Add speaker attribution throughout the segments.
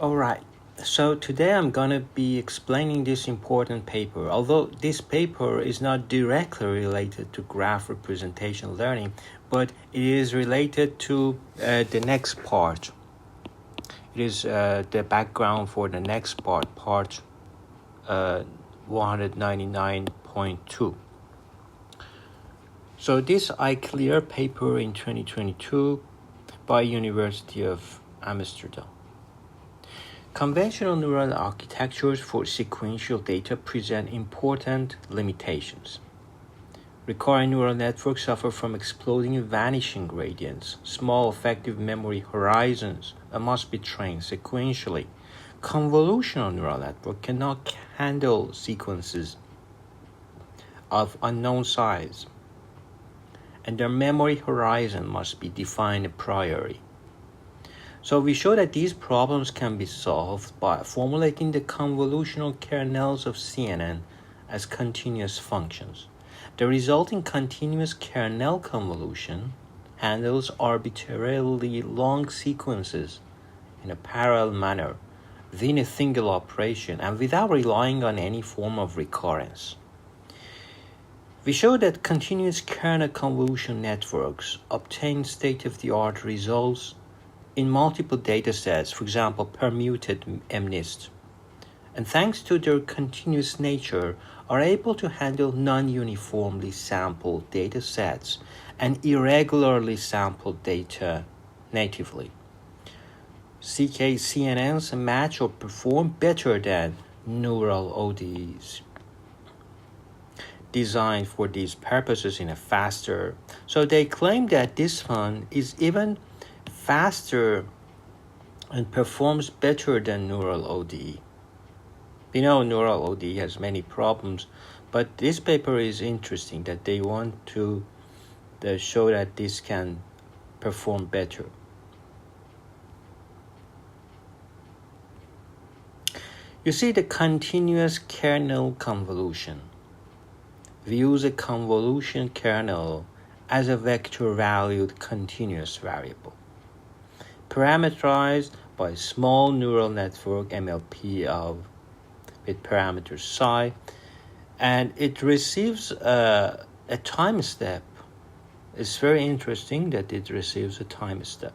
Speaker 1: Alright, so today I'm gonna be explaining this important paper. Although this paper is not directly related to graph representation learning, but it is related to the next part. It is the background for the next part, part 199.2. So this iClear paper in 2022 by University of Amsterdam. Conventional neural architectures for sequential data present important limitations. Recurrent neural networks suffer from exploding and vanishing gradients, small effective memory horizons, and must be trained sequentially. Convolutional neural network cannot handle sequences of unknown size, and their memory horizon must be defined a priori. So we show that these problems can be solved by formulating the convolutional kernels of CNN as continuous functions. The resulting continuous kernel convolution handles arbitrarily long sequences in a parallel manner within a single operation and without relying on any form of recurrence. We show that continuous kernel convolution networks obtain state-of-the-art results in multiple datasets, for example, permuted MNIST, and thanks to their continuous nature, are able to handle non-uniformly sampled datasets and irregularly sampled data natively. CKCNNs match or perform better than neural ODEs designed for these purposes in a faster. So they claim that this one is even faster and performs better than neural ODE. We know neural ODE has many problems, but this paper is interesting that they want to show that this can perform better. You see the continuous kernel convolution. We use a convolution kernel as a vector-valued continuous variable, parameterized by a small neural network MLP with parameter psi, and it receives a time step. It's very interesting that it receives a time step.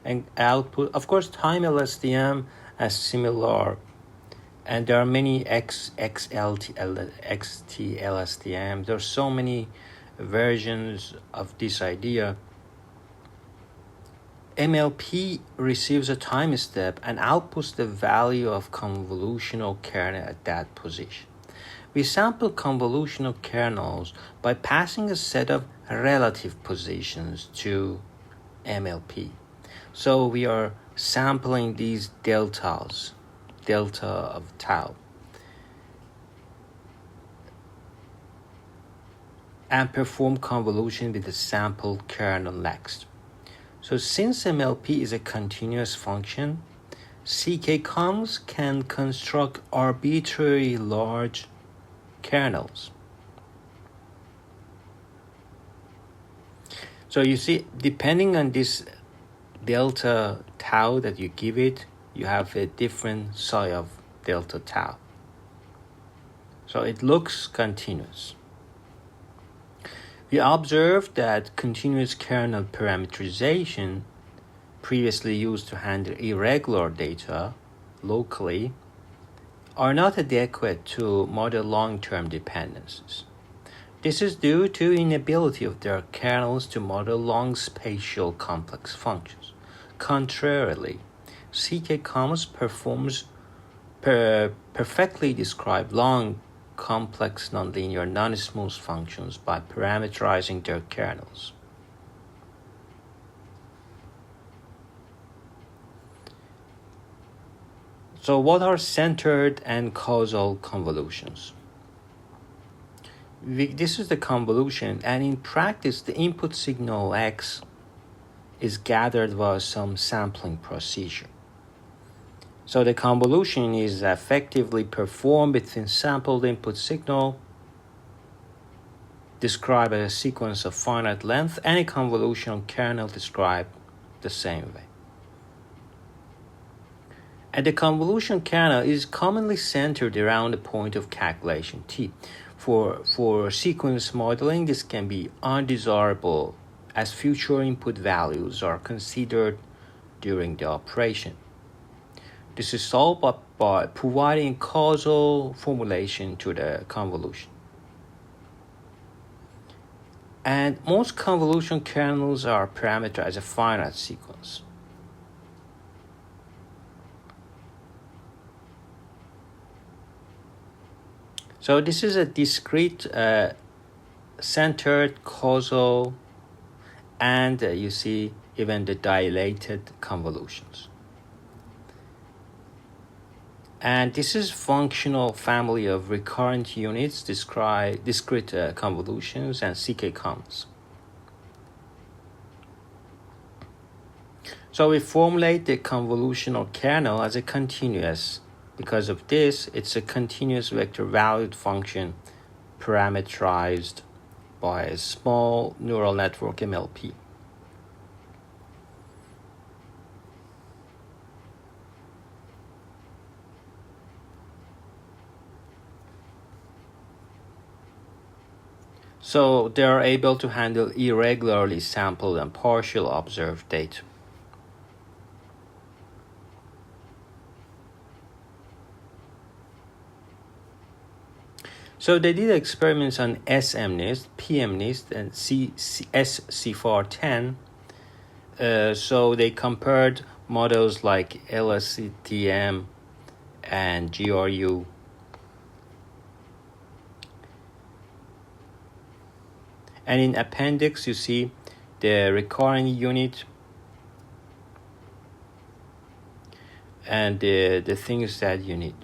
Speaker 1: And output, of course, time LSTM as similar, and there are many XT LSTM. There are so many versions of this idea. MLP receives a time step and outputs the value of convolutional kernel at that position. We sample convolutional kernels by passing a set of relative positions to MLP. So we are sampling these deltas, delta of tau, and perform convolution with the sampled kernel next. So since MLP is a continuous function, CKCONVs can construct arbitrary large kernels. So you see, depending on this delta tau that you give it, you have a different psi of delta tau. So it looks continuous. We observed that continuous kernel parameterization, previously used to handle irregular data locally, are not adequate to model long-term dependencies. This is due to inability of their kernels to model long spatial complex functions. Contrarily, CKCONVs perfectly describe long complex nonlinear non-smooth functions by parameterizing their kernels. So what are centered and causal convolutions? This is the convolution, and in practice the input signal X is gathered via some sampling procedure. So the convolution is effectively performed between sampled input signal, described as a sequence of finite length, and a convolutional kernel described the same way. And the convolution kernel is commonly centered around the point of calculation t. For sequence modeling, this can be undesirable as future input values are considered during the operation. This is solved by providing causal formulation to the convolution. And most convolution kernels are parameterized as a finite sequence. So this is a discrete centered causal, and you see even the dilated convolutions. And this is functional family of recurrent units, discrete convolutions, and CKCONVs. So we formulate the convolutional kernel as a continuous. Because of this, it's a continuous vector valued function parameterized by a small neural network MLP. So they are able to handle irregularly sampled and partial observed data. So they did experiments on SMNIST, PMNIST, and SCFAR10. So they compared models like LSTM and GRU. And in appendix, you see the recurrent unit and the things that you need.